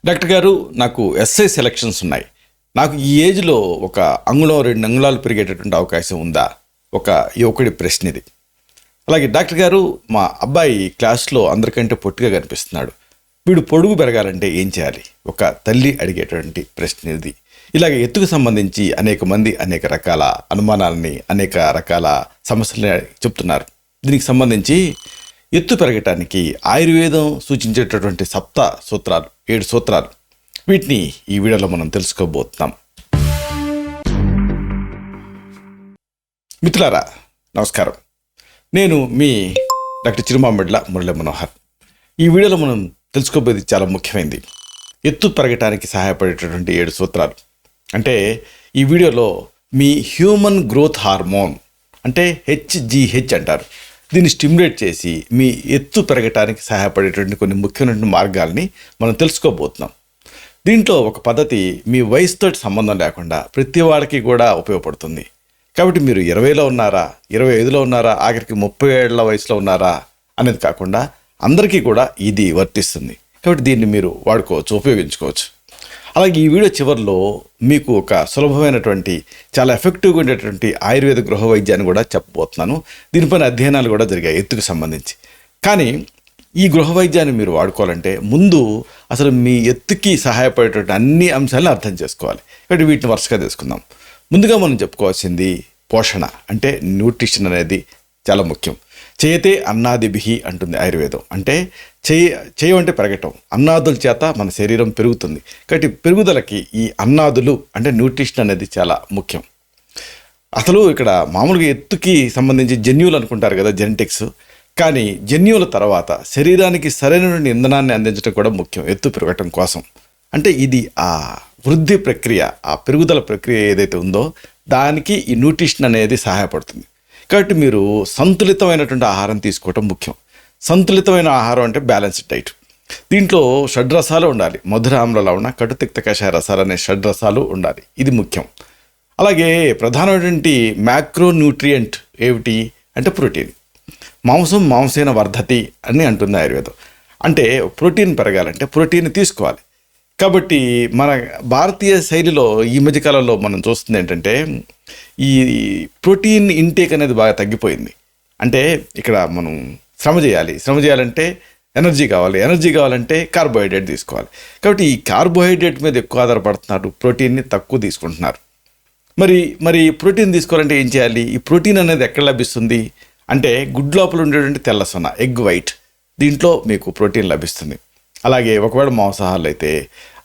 Doctor గారు, నాకు SI selections ఉన్నాయి. నాకు ఈ ఏజ్లో ఒక అంగుళం 2 అంగుళాలు పెరిగేటటువంటి అవకాశం ఉందా? ఒక యువకుడి ప్రశ్న ఇది. అలాగే డాక్టర్ గారు, మా అబ్బాయి క్లాస్లో అందరికంటే పొట్టిగా కనిపిస్తున్నాడు. వీడు పొడుగు పెరగాలంటే ఏం చేయాలి? ఒక తల్లి అడిగేటువంటి ప్రశ్న ఇది. ఇలాగ ఎత్తుకు సంబంధించి అనేక మంది అనేక రకాల అనుమానాలని, అనేక రకాల సమస్యలని చెప్తున్నారు. దీనికి సంబంధించి ఎత్తు పెరగటానికి ఆయుర్వేదం సూచించేటటువంటి 7 సూత్రాలు, వీటిని ఈ వీడియోలో మనం తెలుసుకోబోతున్నాం. మిత్రులారా, నమస్కారం. నేను మీ డాక్టర్ చిరుమామిడ్ల మురళీ మనోహర్. ఈ వీడియోలో మనం తెలుసుకోబోయేది చాలా ముఖ్యమైనది. ఎత్తు పెరగటానికి సహాయపడేటటువంటి 7 సూత్రాలు. అంటే ఈ వీడియోలో మీ హ్యూమన్ గ్రోత్ హార్మోన్ అంటే HGH అంటారు, దీన్ని స్టిమ్యులేట్ చేసి మీ ఎత్తు పెరగటానికి సహాయపడేటువంటి కొన్ని ముఖ్యమైన మార్గాల్ని మనం తెలుసుకోబోతున్నాం. దీంట్లో ఒక పద్ధతి మీ వయసుతో సంబంధం లేకుండా ప్రతి వాళ్ళకి కూడా ఉపయోగపడుతుంది. కాబట్టి మీరు 20లో ఉన్నారా, 25లో ఉన్నారా, ఆఖరికి 30 ఏళ్ల వయసులో ఉన్నారా అనేది కాకుండా అందరికీ కూడా ఇది వర్తిస్తుంది. కాబట్టి దీన్ని మీరు వాడుకోవచ్చు, ఉపయోగించుకోవచ్చు. అలాగే ఈ వీడియో చివరిలో మీకు ఒక సులభమైనటువంటి, చాలా ఎఫెక్టివ్గా ఉండేటువంటి ఆయుర్వేద గృహ వైద్యాన్ని కూడా చెప్పబోతున్నాను. దీనిపైన అధ్యయనాలు కూడా జరిగాయి ఎత్తుకు సంబంధించి. కానీ ఈ గృహ వైద్యాన్ని మీరు వాడుకోవాలంటే ముందు అసలు మీ ఎత్తుకి సహాయపడేటువంటి అన్ని అంశాలను అర్థం చేసుకోవాలి. కాబట్టి వీటిని వరుసగా తెలుసుకుందాం. ముందుగా మనం చెప్పుకోవాల్సింది పోషణ, అంటే న్యూట్రిషన్ అనేది చాలా ముఖ్యం. చేయతే అన్నాదిభిహి అంటుంది ఆయుర్వేదం. అంటే చేయమంటే పెరగటం, అన్నాదుల చేత మన శరీరం పెరుగుతుంది. కాబట్టి పెరుగుదలకి ఈ అన్నాదులు అంటే న్యూట్రిషన్ అనేది చాలా ముఖ్యం. అసలు ఇక్కడ మామూలుగా ఎత్తుకి సంబంధించి జన్యువులు అనుకుంటారు కదా, జెనెటిక్స్. కానీ జన్యువుల తర్వాత శరీరానికి సరైన ఇంధనాన్ని అందించడం కూడా ముఖ్యం ఎత్తు పెరగటం కోసం. అంటే ఇది ఆ వృద్ధి ప్రక్రియ, ఆ పెరుగుదల ప్రక్రియ ఏదైతే ఉందో దానికి ఈ న్యూట్రిషన్ అనేది సహాయపడుతుంది. కాబట్టి మీరు సంతులితమైనటువంటి ఆహారం తీసుకోవటం ముఖ్యం. సంతులితమైన ఆహారం అంటే బ్యాలెన్స్డ్ డైట్. దీంట్లో షడ్రసాలు ఉండాలి. మధుర, ఆమ్ల, లవణ, కటు, తిక్త, కషాయ రసాలు అనే షడ్రసాలు ఉండాలి. ఇది ముఖ్యం. అలాగే ప్రధానమైనటువంటి మ్యాక్రో న్యూట్రియంట్ ఏమిటి అంటే ప్రోటీన్. మాంసేన వర్ధతి అని అంటుంది ఆయుర్వేదం. అంటే ప్రోటీన్ పెరగాలంటే ప్రోటీన్ తీసుకోవాలి. కాబట్టి మన భారతీయ శైలిలో ఈ మధ్యకాలంలో మనం చూస్తుంది ఏంటంటే ఈ ప్రోటీన్ ఇంటేక్ అనేది బాగా తగ్గిపోయింది. అంటే ఇక్కడ మనం శ్రమ చేయాలంటే ఎనర్జీ కావాలంటే కార్బోహైడ్రేట్ తీసుకోవాలి. కాబట్టి ఈ కార్బోహైడ్రేట్ మీద ఎక్కువ ఆధారపడుతున్నారు, ప్రోటీన్ని తక్కువ తీసుకుంటున్నారు. మరి ప్రోటీన్ తీసుకోవాలంటే ఏం చేయాలి? ఈ ప్రోటీన్ అనేది ఎక్కడ లభిస్తుంది అంటే గుడ్డు లోపల ఉండేటువంటి తెల్ల సొన, ఎగ్ వైట్, దీంట్లో మీకు ప్రోటీన్ లభిస్తుంది. అలాగే ఒకవేళ మాంసాహారులు అయితే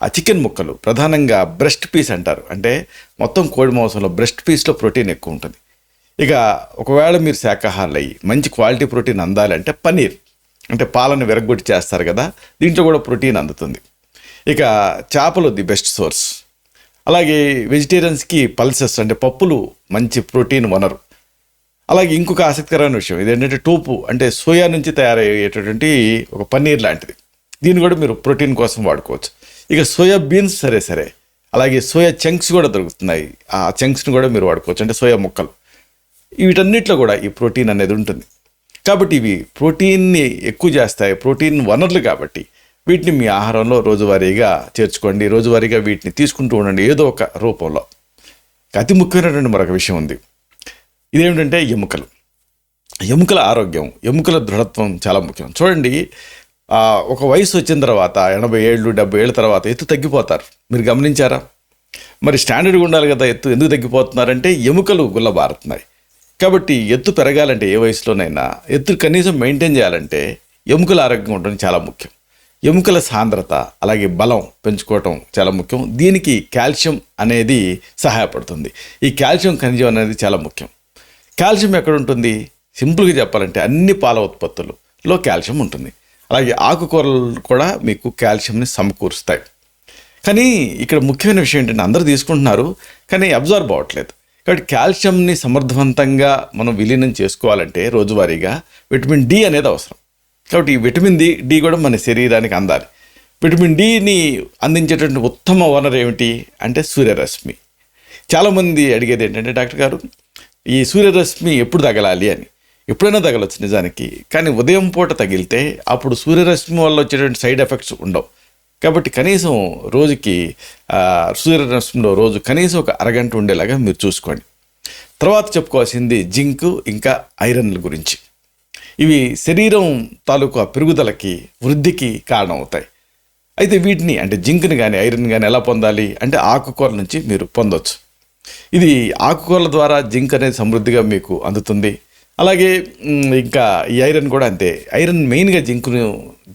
ఆ చికెన్ ముక్కలు, ప్రధానంగా బ్రెస్ట్ పీస్ అంటారు, అంటే మొత్తం కోడి మాంసంలో బ్రెస్ట్ పీస్లో ప్రోటీన్ ఎక్కువ ఉంటుంది. ఇక ఒకవేళ మీరు శాకాహారులు అయ్యి మంచి క్వాలిటీ ప్రోటీన్ అందాలి అంటే పన్నీర్, అంటే పాలను విరగ్గొట్టి చేస్తారు కదా, దీంట్లో కూడా ప్రోటీన్ అందుతుంది. ఇక చేపలు ది బెస్ట్ సోర్స్. అలాగే వెజిటేరియన్స్కి పల్సెస్ అంటే పప్పులు మంచి ప్రోటీన్ వనరు. అలాగే ఇంకొక ఆసక్తికరమైన విషయం ఇదేంటంటే టోపు, అంటే సోయా నుంచి తయారయ్యేటటువంటి ఒక పన్నీర్ లాంటిది. దీన్ని కూడా మీరు ప్రోటీన్ కోసం వాడుకోవచ్చు. ఇక సోయా బీన్స్ సరే, అలాగే సోయా చంక్స్ కూడా దొరుకుతున్నాయి. ఆ చంక్స్ని కూడా మీరు వాడుకోవచ్చు, అంటే సోయా ముక్కలు. వీటన్నిటిలో కూడా ఈ ప్రోటీన్ అనేది ఉంటుంది. కాబట్టి ఇవి ప్రోటీన్ని ఎక్కువ చేస్తాయి, ప్రోటీన్ వనరులు. కాబట్టి వీటిని మీ ఆహారంలో రోజువారీగా చేర్చుకోండి. రోజువారీగా వీటిని తీసుకుంటూ ఉండండి ఏదో ఒక రూపంలో. అతి ముఖ్యమైనటువంటి మరొక విషయం ఉంది. ఇదేమిటంటే ఎముకల ఆరోగ్యం, ఎముకల దృఢత్వం చాలా ముఖ్యం. చూడండి, ఒక వయసు వచ్చిన తర్వాత 80 ఏళ్ళు 70 ఏళ్ళ తర్వాత ఎత్తు తగ్గిపోతారు. మీరు గమనించారా? మరి స్టాండర్డ్గా ఉండాలి కదా ఎత్తు. ఎందుకు తగ్గిపోతున్నారంటే ఎముకలు గుల్లబారుతున్నాయి. కాబట్టి ఎత్తు పెరగాలంటే ఏ వయసులోనైనా ఎత్తు కనీసం మెయింటైన్ చేయాలంటే ఎముకల ఆరోగ్యం ఉండడం చాలా ముఖ్యం. ఎముకల సాంద్రత అలాగే బలం పెంచుకోవటం చాలా ముఖ్యం. దీనికి కాల్షియం అనేది సహాయపడుతుంది. ఈ కాల్షియం ఖనిజం అనేది చాలా ముఖ్యం. కాల్షియం ఎక్కడ ఉంటుంది? సింపుల్గా చెప్పాలంటే అన్ని పాల ఉత్పత్తులలో కాల్షియం ఉంటుంది. అలాగే ఆకుకూరలు కూడా మీకు కాల్షియంని సమకూరుస్తాయి. కానీ ఇక్కడ ముఖ్యమైన విషయం ఏంటంటే అందరూ తీసుకుంటున్నారు కానీ అబ్జర్వ్ అవ్వట్లేదు. కాబట్టి కాల్షియంని సమర్థవంతంగా మనం విలీనం చేసుకోవాలంటే రోజువారీగా విటమిన్ డి అనేది అవసరం. కాబట్టి ఈ విటమిన్ డి కూడా మన శరీరానికి అందాలి. విటమిన్ డిని అందించేటువంటి ఉత్తమ వనరు ఏమిటి అంటే సూర్యరశ్మి. చాలామంది అడిగేది ఏంటంటే డాక్టర్ గారు, ఈ సూర్యరశ్మి ఎప్పుడు తగలాలి అని. ఎప్పుడైనా తగలొచ్చు నిజానికి, కానీ ఉదయం పూట తగిలితే అప్పుడు సూర్యరశ్మి వల్ల వచ్చేటువంటి సైడ్ ఎఫెక్ట్స్ ఉండవు. కాబట్టి కనీసం రోజుకి సూర్యరశ్మిలో రోజు కనీసం ఒక అరగంట ఉండేలాగా మీరు చూసుకోండి. తర్వాత చెప్పుకోవాల్సింది జింక్ ఇంకా ఐరన్ల గురించి. ఇవి శరీరం తాలూకా పెరుగుదలకి వృద్ధికి కారణమవుతాయి. అయితే వీటిని అంటే జింక్ని కానీ ఐరన్ కానీ ఎలా పొందాలి అంటే ఆకుకూరల నుంచి మీరు పొందవచ్చు. ఇది ఆకుకూరల ద్వారా జింక్ అనేది సమృద్ధిగా మీకు అందుతుంది. అలాగే ఇంకా ఈ ఐరన్ కూడా అంతే. ఐరన్ మెయిన్గా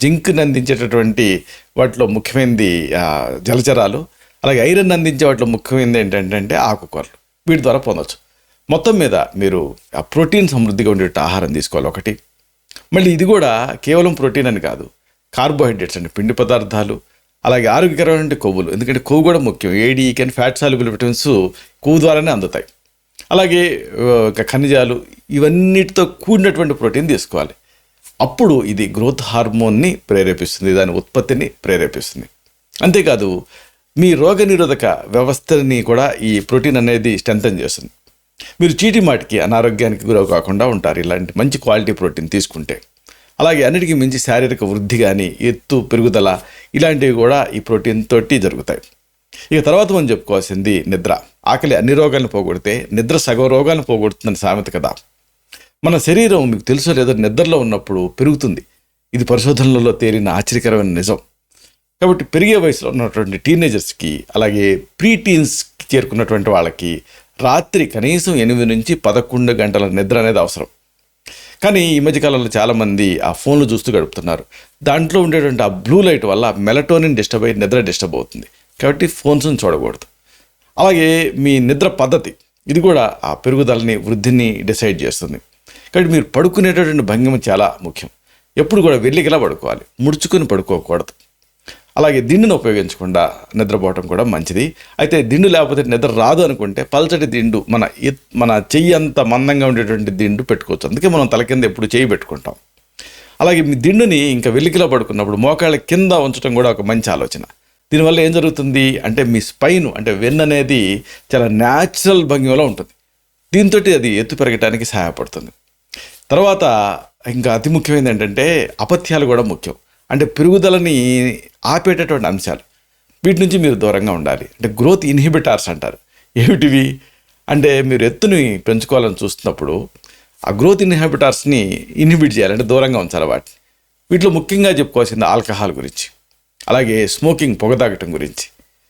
జింక్ని అందించేటటువంటి వాటిలో ముఖ్యమైనది జలచరాలు. అలాగే ఐరన్ అందించే వాటిలో ముఖ్యమైనది ఏంటంటే ఆకుకూరలు. వీటి ద్వారా పొందవచ్చు. మొత్తం మీద మీరు ఆ ప్రోటీన్ సమృద్ధిగా ఉండే ఆహారం తీసుకోవాలి ఒకటి. మళ్ళీ ఇది కూడా కేవలం ప్రోటీన్ అని కాదు, కార్బోహైడ్రేట్స్ అంటే పిండి పదార్థాలు, అలాగే ఆరోగ్యకరమైన కొవ్వులు. ఎందుకంటే కొవ్వు కూడా ముఖ్యం. AD can fat soluble vitamins కొవ్వు ద్వారానే అందుతాయి. అలాగే ఖనిజాలు, ఇవన్నిటితో కూడినటువంటి ప్రోటీన్ తీసుకోవాలి. అప్పుడు ఇది గ్రోత్ హార్మోన్ని ప్రేరేపిస్తుంది, దాని ఉత్పత్తిని ప్రేరేపిస్తుంది. అంతేకాదు మీ రోగనిరోధక వ్యవస్థని కూడా ఈ ప్రోటీన్ అనేది స్ట్రెంథన్ చేస్తుంది. మీరు చీటి మాటికి అనారోగ్యానికి గురవు కాకుండా ఉంటారు ఇలాంటి మంచి క్వాలిటీ ప్రోటీన్ తీసుకుంటే. అలాగే అన్నిటికీ మించి శారీరక వృద్ధి కానీ ఎత్తు పెరుగుదల ఇలాంటివి కూడా ఈ ప్రోటీన్ తోటి జరుగుతాయి. ఇక తర్వాత మనం చెప్పుకోవాల్సింది నిద్ర. ఆకలి అన్ని రోగాలను పోగొడితే నిద్ర సగం రోగాలను పోగొడుతుందని సామెత కదా. మన శరీరం మీకు తెలుసో లేదో నిద్రలో ఉన్నప్పుడు పెరుగుతుంది. ఇది పరిశోధనలలో తేలిన ఆశ్చర్యకరమైన నిజం. కాబట్టి పెరిగే వయసులో ఉన్నటువంటి టీనేజర్స్కి అలాగే ప్రీ టీన్స్కి చేరుకున్నటువంటి వాళ్ళకి రాత్రి కనీసం 8 నుంచి 11 గంటల నిద్ర అనేది అవసరం. కానీ ఈ మధ్యకాలంలో చాలామంది ఆ ఫోన్లు చూస్తూ గడుపుతున్నారు. దాంట్లో ఉండేటువంటి ఆ బ్లూ లైట్ వల్ల మెలటోనిన్ డిస్టర్బ్ అయ్యి నిద్ర డిస్టర్బ్ అవుతుంది. కాబట్టి ఫోన్స్ని చూడకూడదు. అలాగే మీ నిద్ర పద్ధతి ఇది కూడా ఆ పెరుగుదలని వృద్ధిని డిసైడ్ చేస్తుంది. కాబట్టి మీరు పడుకునేటటువంటి భంగిమ చాలా ముఖ్యం. ఎప్పుడు కూడా వెల్లికిలా పడుకోవాలి, ముడుచుకొని పడుకోకూడదు. అలాగే దిండును ఉపయోగించకుండా నిద్రపోవటం కూడా మంచిది. అయితే దిండు లేకపోతే నిద్ర రాదు అనుకుంటే పల్చటి దిండు, మన చెయ్యి అంత మందంగా ఉండేటువంటి దిండు పెట్టుకోవచ్చు. అందుకే మనం తల కింద ఎప్పుడు చెయ్యి పెట్టుకుంటాం. అలాగే మీ దిండుని ఇంకా వెలికిలో పడుకున్నప్పుడు మోకాళ్ళ కింద ఉంచడం కూడా ఒక మంచి ఆలోచన. దీనివల్ల ఏం జరుగుతుంది అంటే మీ స్పైన్ అంటే వెన్ను అనేది చాలా న్యాచురల్ భంగిమలో ఉంటుంది. దీంతో అది ఎత్తు పెరగటానికి సహాయపడుతుంది. తర్వాత ఇంకా అతి ముఖ్యమైనది ఏంటంటే అపథ్యాలు కూడా ముఖ్యం. అంటే పెరుగుదలని ఆపేటటువంటి అంశాలు, వీటి నుంచి మీరు దూరంగా ఉండాలి. అంటే గ్రోత్ ఇన్హిబిటార్స్ అంటారు. ఏమిటివి అంటే మీరు ఎత్తుని పెంచుకోవాలని చూస్తున్నప్పుడు ఆ గ్రోత్ ఇన్హిబిటార్స్ని ఇన్హిబిట్ చేయాలంటే దూరంగా ఉంచాలి వాటిని. వీటిలో ముఖ్యంగా చెప్పుకోవాల్సింది ఆల్కహాల్ గురించి, అలాగే స్మోకింగ్ పొగ తాగటం గురించి,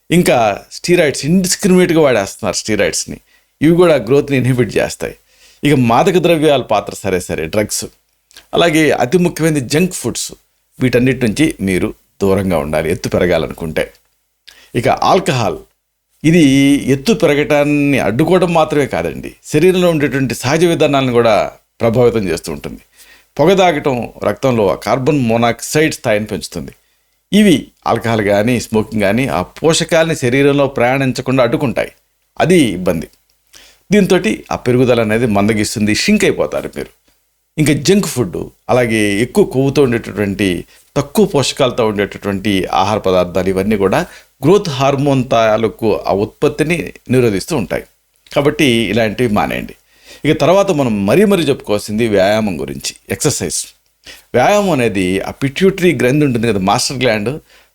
ఇంకా స్టీరాయిడ్స్ ఇండిస్క్రిమినేట్గా వాడేస్తున్నారు స్టీరాయిడ్స్ని. ఇవి కూడా గ్రోత్ని ఇన్హిబిట్ చేస్తాయి. ఇక మాదక ద్రవ్యాల పాత్ర సరే డ్రగ్స్, అలాగే అతి ముఖ్యమైనది జంక్ ఫుడ్స్. వీటన్నిటి నుంచి మీరు దూరంగా ఉండాలి ఎత్తు పెరగాలనుకుంటే. ఇక ఆల్కహాల్ ఇది ఎత్తు పెరగటాన్ని అడ్డుకోవడం మాత్రమే కాదండి, శరీరంలో ఉండేటువంటి సహజ విధానాలను కూడా ప్రభావితం చేస్తూ ఉంటుంది. పొగ తాగటం రక్తంలో కార్బన్ మోనాక్సైడ్ స్థాయిని పెంచుతుంది. ఇవి ఆల్కహాల్ కానీ స్మోకింగ్ కానీ ఆ పోషకాలని శరీరంలో ప్రయాణించకుండా అడ్డుకుంటాయి. అది ఇబ్బంది. దీంతో ఆ పెరుగుదల అనేది మందగిస్తుంది, షింక్ అయిపోతారు మీరు. ఇంకా జంక్ ఫుడ్, అలాగే ఎక్కువ కొవ్వుతో ఉండేటటువంటి తక్కువ పోషకాలతో ఉండేటటువంటి ఆహార పదార్థాలు ఇవన్నీ కూడా గ్రోత్ హార్మోన్ తాలూకు ఆ ఉత్పత్తిని నిరోధిస్తూ ఉంటాయి. కాబట్టి ఇలాంటివి మానేయండి. ఇక తర్వాత మనం మరీ చెప్పుకోవాల్సింది వ్యాయామం గురించి, ఎక్సర్సైజ్. వ్యాయామం అనేది ఆ పిట్యూటరీ గ్రంథి ఉంటుంది కదా, మాస్టర్ గ్లాండ్,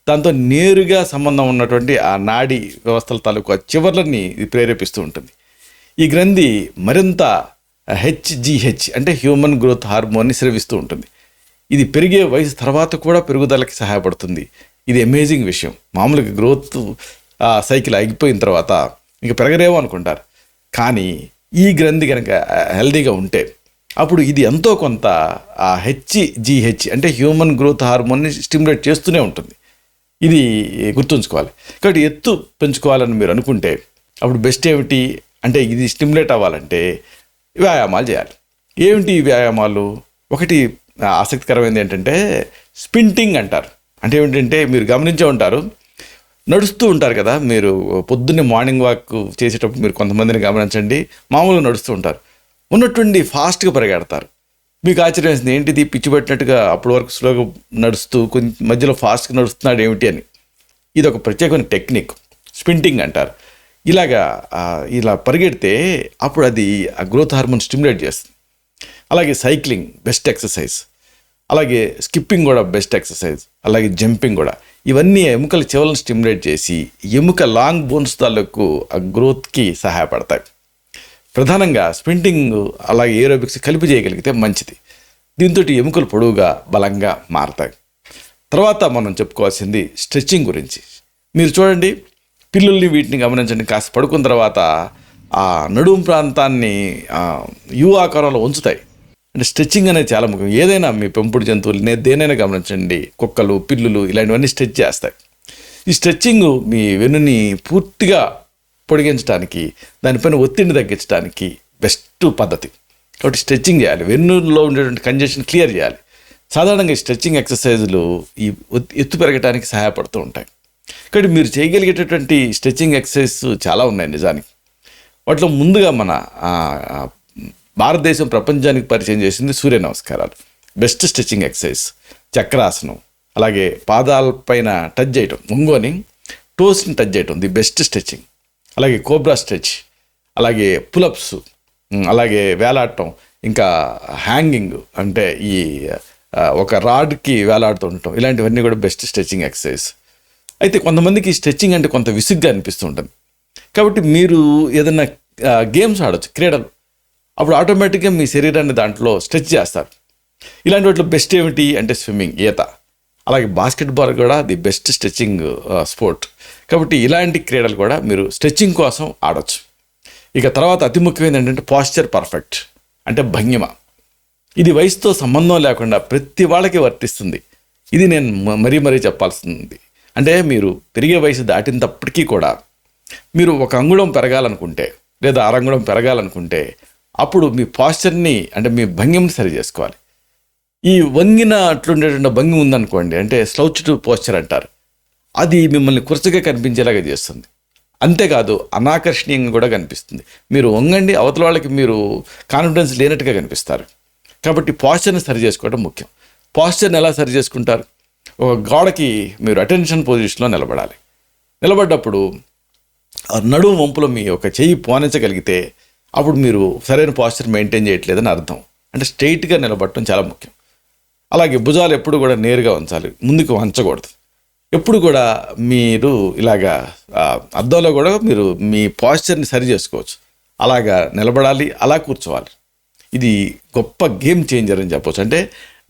దాంతో నేరుగా సంబంధం ఉన్నటువంటి ఆ నాడీ వ్యవస్థల తాలూకు ఆ చివర్లని ఇది ప్రేరేపిస్తూ ఉంటుంది. ఈ గ్రంథి మరింత HGH అంటే హ్యూమన్ గ్రోత్ హార్మోన్ని స్రవిస్తూ ఉంటుంది. ఇది పెరిగే వయసు తర్వాత కూడా పెరుగుదలకి సహాయపడుతుంది. ఇది అమేజింగ్ విషయం. మామూలుగా గ్రోత్ సైకిల్ ఆగిపోయిన తర్వాత ఇంక పెరగరేమో అనుకుంటారు. కానీ ఈ గ్రంథి కనుక హెల్దీగా ఉంటే అప్పుడు ఇది ఎంతో కొంత ఆ HGH అంటే హ్యూమన్ గ్రోత్ హార్మోన్ని స్టిమ్యులేట్ చేస్తూనే ఉంటుంది. ఇది గుర్తుంచుకోవాలి. కాబట్టి ఎత్తు పెంచుకోవాలని మీరు అనుకుంటే అప్పుడు బెస్ట్ ఏమిటి అంటే ఇది స్టిమ్యులేట్ అవ్వాలంటే వ్యాయామాలు చేయాలి. ఏమిటి ఈ వ్యాయామాలు? ఒకటి ఆసక్తికరమైనది ఏంటంటే స్పింటింగ్ అంటారు. అంటే ఏమిటంటే మీరు గమనించే ఉంటారు, నడుస్తూ ఉంటారు కదా, మీరు పొద్దున్నే మార్నింగ్ వాక్ చేసేటప్పుడు మీరు కొంతమందిని గమనించండి, మామూలుగా నడుస్తూ ఉంటారు, ఉన్నట్టుండి ఫాస్ట్గా పరిగెడతారు. మీకు ఆశ్చర్యం వేసింది, ఏంటిది పిచ్చి పట్టినట్టుగా అప్పటి వరకు స్లోగా నడుస్తూ కొంచెం మధ్యలో ఫాస్ట్గా నడుస్తున్నాడు ఏమిటి అని. ఇది ఒక ప్రత్యేకమైన టెక్నిక్, స్పింటింగ్ అంటారు. ఇలా పరిగెడితే అప్పుడు అది ఆ గ్రోత్ హార్మోన్ స్టిమ్యులేట్ చేస్తుంది. అలాగే సైక్లింగ్ బెస్ట్ ఎక్సర్సైజ్. అలాగే స్కిప్పింగ్ కూడా బెస్ట్ ఎక్సర్సైజ్, అలాగే జంపింగ్ కూడా. ఇవన్నీ ఎముకల చెవులను స్టిమ్యులేట్ చేసి ఎముక లాంగ్ బోన్స్ తాలూకు ఆ గ్రోత్కి సహాయపడతాయి. ప్రధానంగా స్ప్రింటింగ్ అలాగే ఏరోబిక్స్ కలిపి చేయగలిగితే మంచిది. దీంతో ఎముకలు పొడవుగా బలంగా మారతాయి. తర్వాత మనం చెప్పుకోవాల్సింది స్ట్రెచ్చింగ్ గురించి. మీరు చూడండి, పిల్లల్ని వీటిని గమనించండి. కాస్త పడుకున్న తర్వాత ఆ నడుము ప్రాంతాన్ని యు ఆకారంలో ఉంచుతాయి. అంటే స్ట్రెచ్చింగ్ అనేది చాలా ముఖ్యం. ఏదైనా మీ పెంపుడు జంతువులు దేనైనా గమనించండి, కుక్కలు, పిల్లులు ఇలాంటివన్నీ స్ట్రెచ్ చేస్తాయి. ఈ స్ట్రెచ్చింగ్ మీ వెన్నుని పూర్తిగా పొడిగించడానికి, దానిపైన ఒత్తిడిని తగ్గించడానికి బెస్ట్ పద్ధతి. కాబట్టి స్ట్రెచ్చింగ్ చేయాలి, వెన్నులో ఉండేటువంటి కంజెషన్ క్లియర్ చేయాలి. సాధారణంగా ఈ స్ట్రెచ్చింగ్ ఎక్సర్సైజులు ఈ ఎత్తు పెరగడానికి సహాయపడుతూ ఉంటాయి. కాబట్టి మీరు చేయగలిగేటటువంటి స్ట్రెచ్చింగ్ ఎక్సర్సైజ్ చాలా ఉన్నాయి నిజానికి. వాటిలో ముందుగా మన భారతదేశం ప్రపంచానికి పరిచయం చేసింది సూర్య నమస్కారాలు, బెస్ట్ స్ట్రెచ్చింగ్ ఎక్సర్సైజ్. చక్రాసనం, అలాగే పాదాలపైన టచ్ చేయటం, ఒంగోని టోస్ని టచ్ చేయటం, ది బెస్ట్ స్ట్రెచ్చింగ్. అలాగే కోబ్రా స్ట్రెచ్, అలాగే పులప్స్, అలాగే వేలాడటం, ఇంకా హ్యాంగింగ్ అంటే ఈ ఒక రాడ్కి వేలాడుతూ ఉండటం, ఇలాంటివన్నీ కూడా బెస్ట్ స్ట్రెచ్చింగ్ ఎక్సర్సైజ్. అయితే కొంతమందికి స్ట్రెచ్చింగ్ అంటే కొంత విసుగ్గా అనిపిస్తూ ఉంటుంది. కాబట్టి మీరు ఏదైనా గేమ్స్ ఆడొచ్చు, క్రీడలు, అప్పుడు ఆటోమేటిక్గా మీ శరీరాన్ని దాంట్లో స్ట్రెచ్ చేస్తారు. ఇలాంటి వాటిలో బెస్ట్ ఏమిటి అంటే స్విమ్మింగ్, ఈత, అలాగే బాస్కెట్బాల్ కూడా ది బెస్ట్ స్ట్రెచ్చింగ్ స్పోర్ట్. కాబట్టి ఇలాంటి క్రీడలు కూడా మీరు స్ట్రెచ్చింగ్ కోసం ఆడొచ్చు. ఇక తర్వాత అతి ముఖ్యమైనది ఏంటంటే పాస్చర్ పర్ఫెక్ట్, అంటే భంగిమ. ఇది వయసుతో సంబంధం లేకుండా ప్రతి వాళ్ళకి వర్తిస్తుంది. ఇది నేను మరీ చెప్పాల్సింది. అంటే మీరు పెరిగే వయసు దాటినప్పటికీ కూడా మీరు ఒక అంగుళం పెరగాలనుకుంటే లేదా అరంగుళం పెరగాలనుకుంటే అప్పుడు మీ పాస్చర్ని అంటే మీ భంగిమని సరి చేసుకోవాలి. ఈ వంగిన అట్లుండేటువంటి భంగి ఉందనుకోండి, అంటే స్లౌచ్డ్ పోస్చర్ అంటారు, అది మిమ్మల్ని కురచగా కనిపించేలాగా చేస్తుంది. అంతేకాదు అనాకర్షణీయంగా కూడా కనిపిస్తుంది. మీరు వంగండి, అవతల వాళ్ళకి మీరు కాన్ఫిడెన్స్ లేనట్టుగా కనిపిస్తారు. కాబట్టి పాస్చర్ని సరి చేసుకోవడం ముఖ్యం. పాస్చర్ని ఎలా సరి చేసుకుంటారు? ఒక గోడకి మీరు అటెన్షన్ పొజిషన్లో నిలబడాలి. నిలబడ్డప్పుడు నడుము వంపులో మీ ఒక చెయ్యి పోనించగలిగితే అప్పుడు మీరు సరైన పాస్చర్ మెయింటైన్ చేయట్లేదని అర్థం. అంటే స్ట్రైట్గా నిలబడటం చాలా ముఖ్యం. అలాగే భుజాలు ఎప్పుడు కూడా నేరుగా ఉంచాలి, ముందుకు వంచకూడదు. ఎప్పుడు కూడా మీరు ఇలాగా అద్దంలో కూడా మీరు మీ పాస్చర్ని సరి చేసుకోవచ్చు. అలాగా నిలబడాలి, అలా కూర్చోవాలి. ఇది గొప్ప గేమ్ చేంజర్ అని చెప్పవచ్చు. అంటే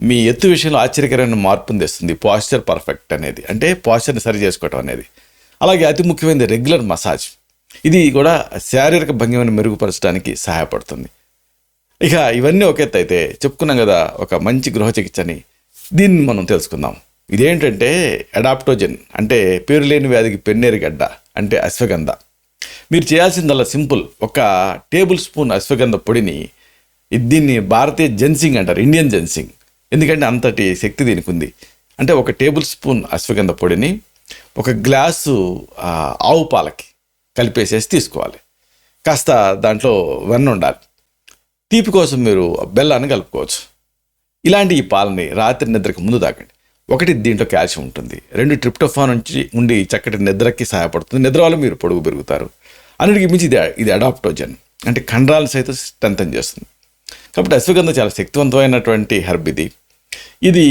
మీ ఎత్తు విషయంలో ఆశ్చర్యకరమైన మార్పుని తెస్తుంది పాస్చర్ పర్ఫెక్ట్ అనేది, అంటే పాస్చర్ని సరి చేసుకోవటం అనేది. అలాగే అతి ముఖ్యమైనది రెగ్యులర్ మసాజ్. ఇది కూడా శారీరక భంగిమను మెరుగుపరచడానికి సహాయపడుతుంది. ఇక ఇవన్నీ ఒక ఎత్తు అయితే చెప్పుకున్నాం కదా ఒక మంచి గృహ చికిత్సని, దీన్ని మనం తెలుసుకుందాం. ఇదేంటంటే అడాప్టోజన్, అంటే పేరు లేని వ్యాధికి పెన్నేరు గడ్డ, అంటే అశ్వగంధ. మీరు చేయాల్సిందల్లా సింపుల్, ఒక టేబుల్ స్పూన్ అశ్వగంధ పొడిని, దీన్ని భారతీయ జెన్సింగ్ అంటారు, ఇండియన్ జెన్సింగ్, ఎందుకంటే అంతటి శక్తి దీనికి ఉంది. అంటే ఒక టేబుల్ స్పూన్ అశ్వగంధ పొడిని ఒక గ్లాసు ఆవు పాలకి కలిపేసేసి తీసుకోవాలి. కాస్త దాంట్లో వెన్న ఉండాలి. తీపి కోసం మీరు బెల్లాన్ని కలుపుకోవచ్చు. ఇలాంటి ఈ పాలని రాత్రి నిద్రకు ముందు తాగండి. ఒకటి, దీంట్లో కాల్షియం ఉంటుంది. 2, ట్రిప్టోఫాన్ నుంచి ఉండి చక్కటి నిద్రకి సహాయపడుతుంది. నిద్ర వల్ల మీరు పొడుగు పెరుగుతారు. అన్నిటికీ మించి ఇది అడాప్టోజన్, అంటే కండరాలను సైతం స్ట్రెంథన్ చేస్తుంది. కాబట్టి అశ్వగంధ చాలా శక్తివంతమైనటువంటి హెర్బ్. ఇది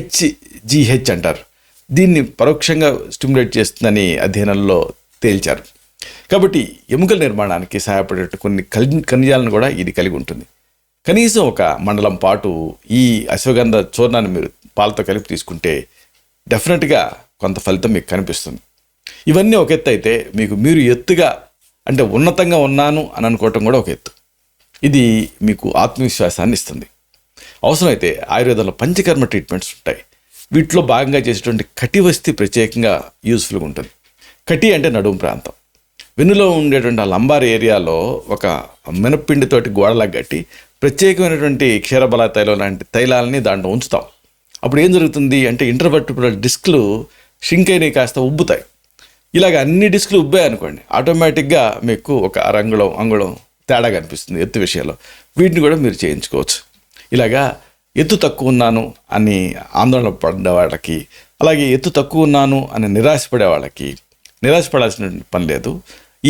HGH అంటారు, దీన్ని పరోక్షంగా స్టిమ్యులేట్ చేస్తుందని అధ్యయనంలో తేల్చారు. కాబట్టి ఎముకల నిర్మాణానికి సహాయపడే కొన్ని ఖనిజాలను కూడా ఇది కలిగి ఉంటుంది. కనీసం ఒక మండలం పాటు ఈ అశ్వగంధ చూర్ణాన్ని మీరు పాలతో కలిపి తీసుకుంటే డెఫినెట్గా కొంత ఫలితం మీకు కనిపిస్తుంది. ఇవన్నీ ఒక ఎత్తు అయితే మీరు ఎత్తుగా అంటే ఉన్నతంగా ఉన్నాను అని అనుకోవటం కూడా ఒక ఎత్తు. ఇది మీకు ఆత్మవిశ్వాసాన్ని ఇస్తుంది. అవసరమైతే ఆయుర్వేదంలో పంచకర్మ ట్రీట్మెంట్స్ ఉంటాయి. వీటిలో భాగంగా చేసేటువంటి కటివస్తి ప్రత్యేకంగా యూస్ఫుల్గా ఉంటుంది. కటి అంటే నడుము ప్రాంతం. వెన్నులో ఉండేటువంటి ఆ లంబార్ ఏరియాలో ఒక మినప్పిండితోటి గోడలా కట్టి ప్రత్యేకమైనటువంటి క్షీరబల తైలం లాంటి తైలాలని దాంట్లో ఉంచుతాం. అప్పుడు ఏం జరుగుతుంది అంటే ఇంటర్వర్టిబ్రల్ డిస్క్లు షింక్ అయినవి కాస్త ఉబ్బుతాయి. ఇలాగ అన్ని డిస్క్లు ఉబ్బాయి అనుకోండి, ఆటోమేటిక్గా మీకు ఒక అంగుళం తేడా కనిపిస్తుంది ఎత్తు విషయంలో. వీటిని కూడా మీరు చేయించుకోవచ్చు. ఇలాగా ఎత్తు తక్కువ ఉన్నాను అని ఆందోళన పడే వాళ్ళకి, అలాగే ఎత్తు తక్కువ ఉన్నాను అని నిరాశపడే వాళ్ళకి నిరాశపడాల్సిన పని లేదు.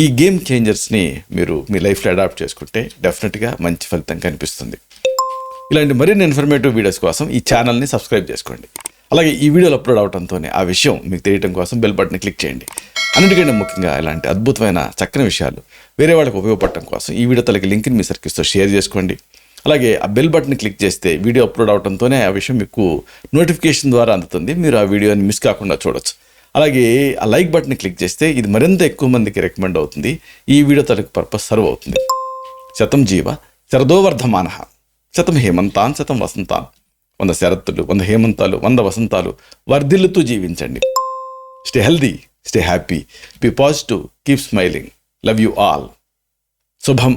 ఈ గేమ్ చేంజర్స్ని మీరు మీ లైఫ్లో అడాప్ట్ చేసుకుంటే డెఫినెట్గా మంచి ఫలితం కనిపిస్తుంది. ఇలాంటి మరిన్ని ఇన్ఫర్మేటివ్ వీడియోస్ కోసం ఈ ఛానల్ని సబ్స్క్రైబ్ చేసుకోండి. అలాగే ఈ వీడియోలు అప్లోడ్ అవడంతోనే ఆ విషయం మీకు తెలియడం కోసం బెల్ బటన్ క్లిక్ చేయండి. అన్నిటికంటే ముఖ్యంగా ఇలాంటి అద్భుతమైన చక్కని విషయాలు వేరే వాళ్ళకి ఉపయోగపడటం కోసం ఈ వీడియో తలకి లింక్ని మీ సర్కిల్స్తో షేర్ చేసుకోండి. అలాగే ఆ బెల్ బటన్ క్లిక్ చేస్తే వీడియో అప్లోడ్ అవడంతోనే ఆ విషయం మీకు నోటిఫికేషన్ ద్వారా అందుతుంది. మీరు ఆ వీడియోని మిస్ కాకుండా చూడొచ్చు. అలాగే ఆ లైక్ బటన్ క్లిక్ చేస్తే ఇది మరింత ఎక్కువ మందికి రికమెండ్ అవుతుంది. ఈ వీడియో తలకి పర్పస్ సర్వ్ అవుతుంది. శతం జీవ శరదో వర్ధమానః, శతం హేమంతాన్ శతం వసంతాన్. 100 శరత్తులు, 100 హేమంతాలు, 100 వసంతాలు వర్ధిల్లుతూ జీవించండి. Stay healthy, stay happy, be positive, keep smiling. Love you all. శుభం.